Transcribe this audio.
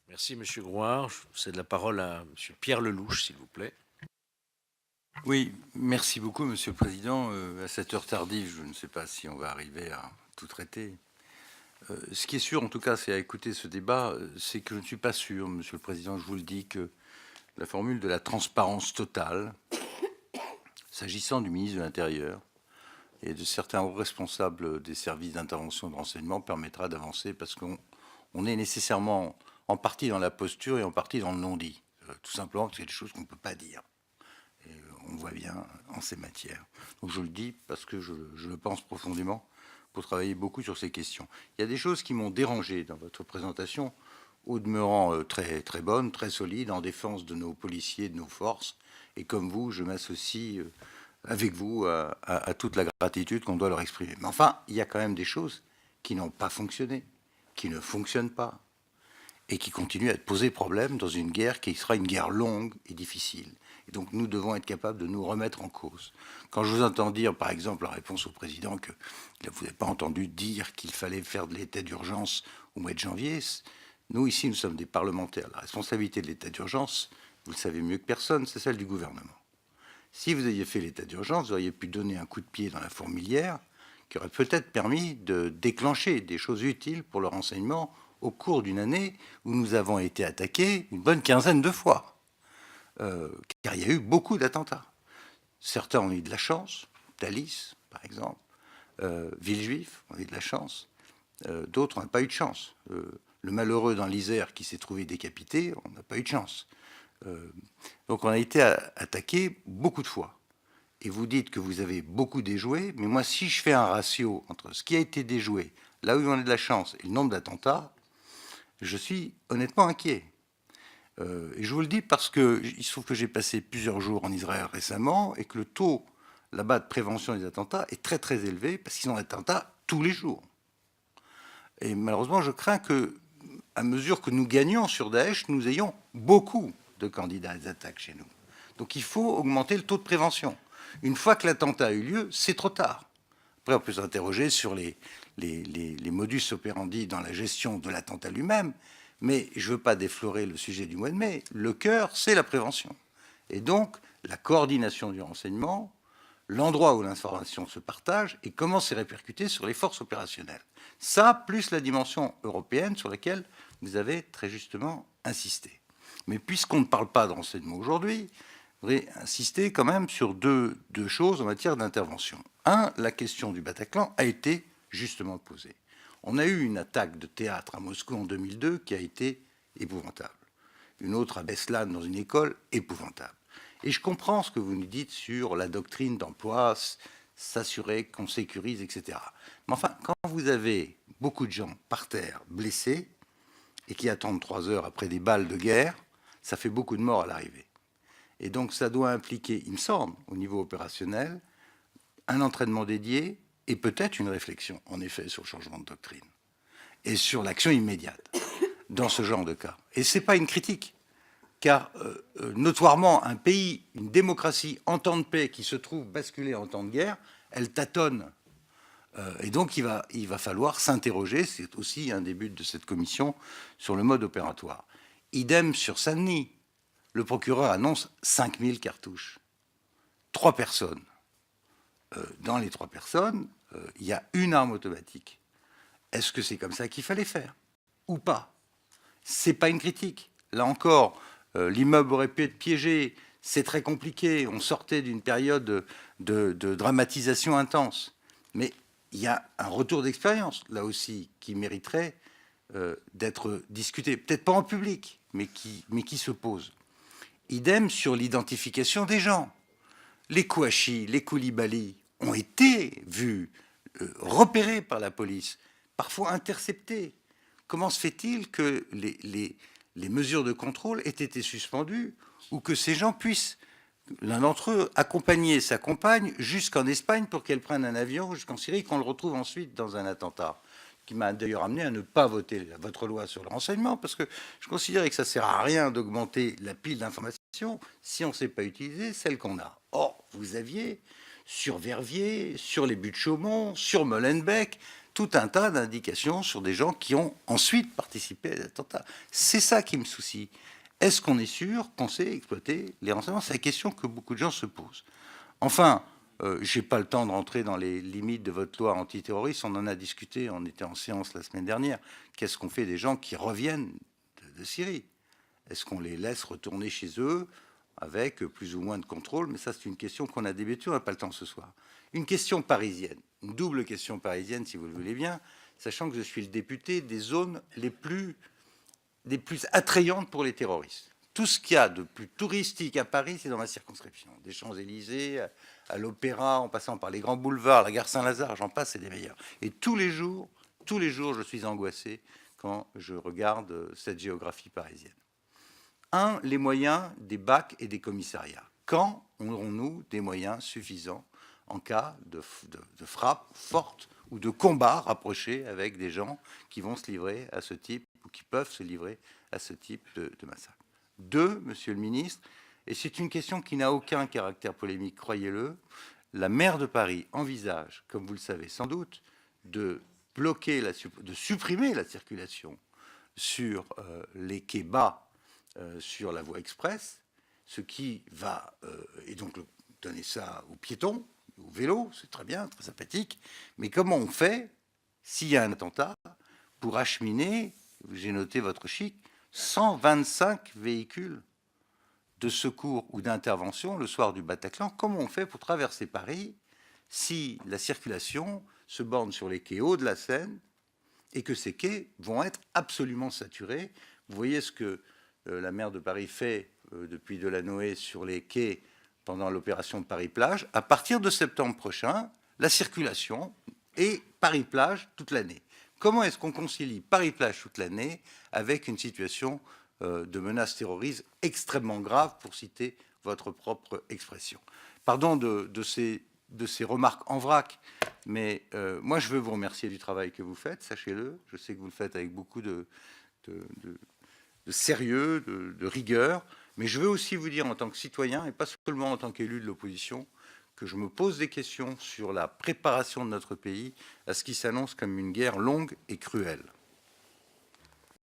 Merci, Monsieur Grouard. Je cède la parole à Monsieur Pierre Lelouch, s'il vous plaît. Oui, merci beaucoup, Monsieur le Président. À cette heure tardive, je ne sais pas si on va arriver à tout traiter. Ce qui est sûr, en tout cas, c'est à écouter ce débat, c'est que je ne suis pas sûr, Monsieur le Président, je vous le dis, que la formule de la transparence totale, s'agissant du ministre de l'Intérieur et de certains hauts responsables des services d'intervention de renseignement, permettra d'avancer, parce qu'on est nécessairement en partie dans la posture et en partie dans le non-dit. Tout simplement parce qu'il y a des choses qu'on ne peut pas dire. Et on voit bien en ces matières. Donc je le dis parce que je le pense profondément pour travailler beaucoup sur ces questions. Il y a des choses qui m'ont dérangé dans votre présentation, au demeurant très, très bonne, très solide, en défense de nos policiers, de nos forces. Et comme vous, je m'associe avec vous à toute la gratitude qu'on doit leur exprimer. Mais enfin, il y a quand même des choses qui n'ont pas fonctionné, qui ne fonctionnent pas, et qui continuent à poser problème dans une guerre qui sera une guerre longue et difficile. Et donc nous devons être capables de nous remettre en cause. Quand je vous entends dire, par exemple, en réponse au président, que vous n'avez pas entendu dire qu'il fallait faire de l'état d'urgence au mois de janvier, nous ici, nous sommes des parlementaires. La responsabilité de l'état d'urgence, vous le savez mieux que personne, c'est celle du gouvernement. Si vous aviez fait l'état d'urgence, vous auriez pu donner un coup de pied dans la fourmilière qui aurait peut-être permis de déclencher des choses utiles pour le renseignement au cours d'une année où nous avons été attaqués une bonne quinzaine de fois. Car il y a eu beaucoup d'attentats. Certains ont eu de la chance, Thalys, par exemple, Villejuif ont eu de la chance, d'autres n'ont pas eu de chance. Le malheureux dans l'Isère qui s'est trouvé décapité, on n'a pas eu de chance. Donc on a été attaqué beaucoup de fois. Et vous dites que vous avez beaucoup déjoué, mais moi, si je fais un ratio entre ce qui a été déjoué, là où on a de la chance, et le nombre d'attentats, je suis honnêtement inquiet. Et je vous le dis parce qu'il se trouve que j'ai passé plusieurs jours en Israël récemment et que le taux là-bas de prévention des attentats est très très élevé parce qu'ils ont des attentats tous les jours. Et malheureusement, je crains que, à mesure que nous gagnons sur Daesh, nous ayons beaucoup de candidats à des attaques chez nous. Donc il faut augmenter le taux de prévention. Une fois que l'attentat a eu lieu, c'est trop tard. Après, on peut s'interroger sur les modus operandi dans la gestion de l'attentat lui-même, mais je ne veux pas déflorer le sujet du mois de mai. Le cœur, c'est la prévention. Et donc, la coordination du renseignement, l'endroit où l'information se partage et comment c'est répercuté sur les forces opérationnelles. Ça, plus la dimension européenne sur laquelle vous avez très justement insisté. Mais puisqu'on ne parle pas de renseignement aujourd'hui, je voudrais insister quand même sur deux choses en matière d'intervention. Un, la question du Bataclan a été justement posée. On a eu une attaque de théâtre à Moscou en 2002 qui a été épouvantable. Une autre à Beslan dans une école, épouvantable. Et je comprends ce que vous nous dites sur la doctrine d'emploi, s'assurer qu'on sécurise, etc. Mais enfin, quand vous avez beaucoup de gens par terre, blessés, et qui attendent 3 heures après des balles de guerre, ça fait beaucoup de morts à l'arrivée. Et donc ça doit impliquer, il me semble, au niveau opérationnel, un entraînement dédié et peut-être une réflexion, en effet, sur le changement de doctrine et sur l'action immédiate dans ce genre de cas. Et ce n'est pas une critique, car notoirement, un pays, une démocratie en temps de paix qui se trouve basculée en temps de guerre, elle tâtonne. Et donc il va falloir s'interroger, c'est aussi un des buts de cette commission, sur le mode opératoire. Idem sur Saint-Denis. Le procureur annonce 5000 cartouches. 3 personnes. Dans les 3 personnes, il y a une arme automatique. Est-ce que c'est comme ça qu'il fallait faire ou pas? C'est pas une critique. Là encore, l'immeuble aurait pu être piégé. C'est très compliqué. On sortait d'une période de dramatisation intense. Mais il y a un retour d'expérience, là aussi, qui mériterait d'être discuté. Peut-être pas en public, mais qui se pose. Idem sur l'identification des gens. Les Kouachi, les Koulibaly ont été vus, repérés par la police, parfois interceptés. Comment se fait-il que les mesures de contrôle aient été suspendues ou que ces gens puissent, l'un d'entre eux, accompagner sa compagne jusqu'en Espagne pour qu'elle prenne un avion jusqu'en Syrie, qu'on le retrouve ensuite dans un attentat, qui m'a d'ailleurs amené à ne pas voter votre loi sur le renseignement, parce que je considérais que ça ne sert à rien d'augmenter la pile d'informations si on ne sait pas utiliser celle qu'on a. Or, vous aviez sur Verviers, sur les buttes Chaumont, sur Molenbeek, tout un tas d'indications sur des gens qui ont ensuite participé à l'attentat. C'est ça qui me soucie. Est-ce qu'on est sûr qu'on sait exploiter les renseignements? C'est la question que beaucoup de gens se posent. Enfin, je n'ai pas le temps de rentrer dans les limites de votre loi antiterroriste. On en a discuté, on était en séance la semaine dernière. Qu'est-ce qu'on fait des gens qui reviennent de Syrie? Est-ce qu'on les laisse retourner chez eux avec plus ou moins de contrôle? Mais ça, c'est une question qu'on a débattue, on n'a pas le temps ce soir. Une question parisienne, une double question parisienne, si vous le voulez bien, sachant que je suis le député des zones les plus attrayantes pour les terroristes. Tout ce qu'il y a de plus touristique à Paris, c'est dans ma circonscription. Des Champs-Élysées, à l'Opéra, en passant par les grands boulevards, la gare Saint-Lazare, j'en passe, c'est des meilleurs. Et tous les jours, je suis angoissé quand je regarde cette géographie parisienne. Un, les moyens des BAC et des commissariats. Quand aurons-nous des moyens suffisants en cas de frappe forte ou de combat rapproché avec des gens qui vont se livrer à ce type ou qui peuvent se livrer à ce type de massacre? Deux, Monsieur le Ministre, et c'est une question qui n'a aucun caractère polémique, croyez-le, la maire de Paris envisage, comme vous le savez sans doute, de supprimer la circulation sur les quais bas sur la voie express, ce qui va, et donc donner ça aux piétons, aux vélos, c'est très bien, très sympathique, mais comment on fait, s'il y a un attentat, pour acheminer, j'ai noté votre chic, 125 véhicules de secours ou d'intervention le soir du Bataclan? Comment on fait pour traverser Paris si la circulation se borne sur les quais hauts de la Seine et que ces quais vont être absolument saturés? Vous voyez ce que la maire de Paris fait depuis Delanoë sur les quais pendant l'opération Paris-Plage. À partir de septembre prochain, la circulation est Paris-Plage toute l'année. Comment est-ce qu'on concilie Paris-Plage toute l'année avec une situation de menace terroriste extrêmement grave, pour citer votre propre expression? Pardon de ces remarques en vrac, mais moi je veux vous remercier du travail que vous faites, sachez-le. Je sais que vous le faites avec beaucoup de sérieux, de rigueur, mais je veux aussi vous dire en tant que citoyen, et pas seulement en tant qu'élu de l'opposition, que je me pose des questions sur la préparation de notre pays à ce qui s'annonce comme une guerre longue et cruelle.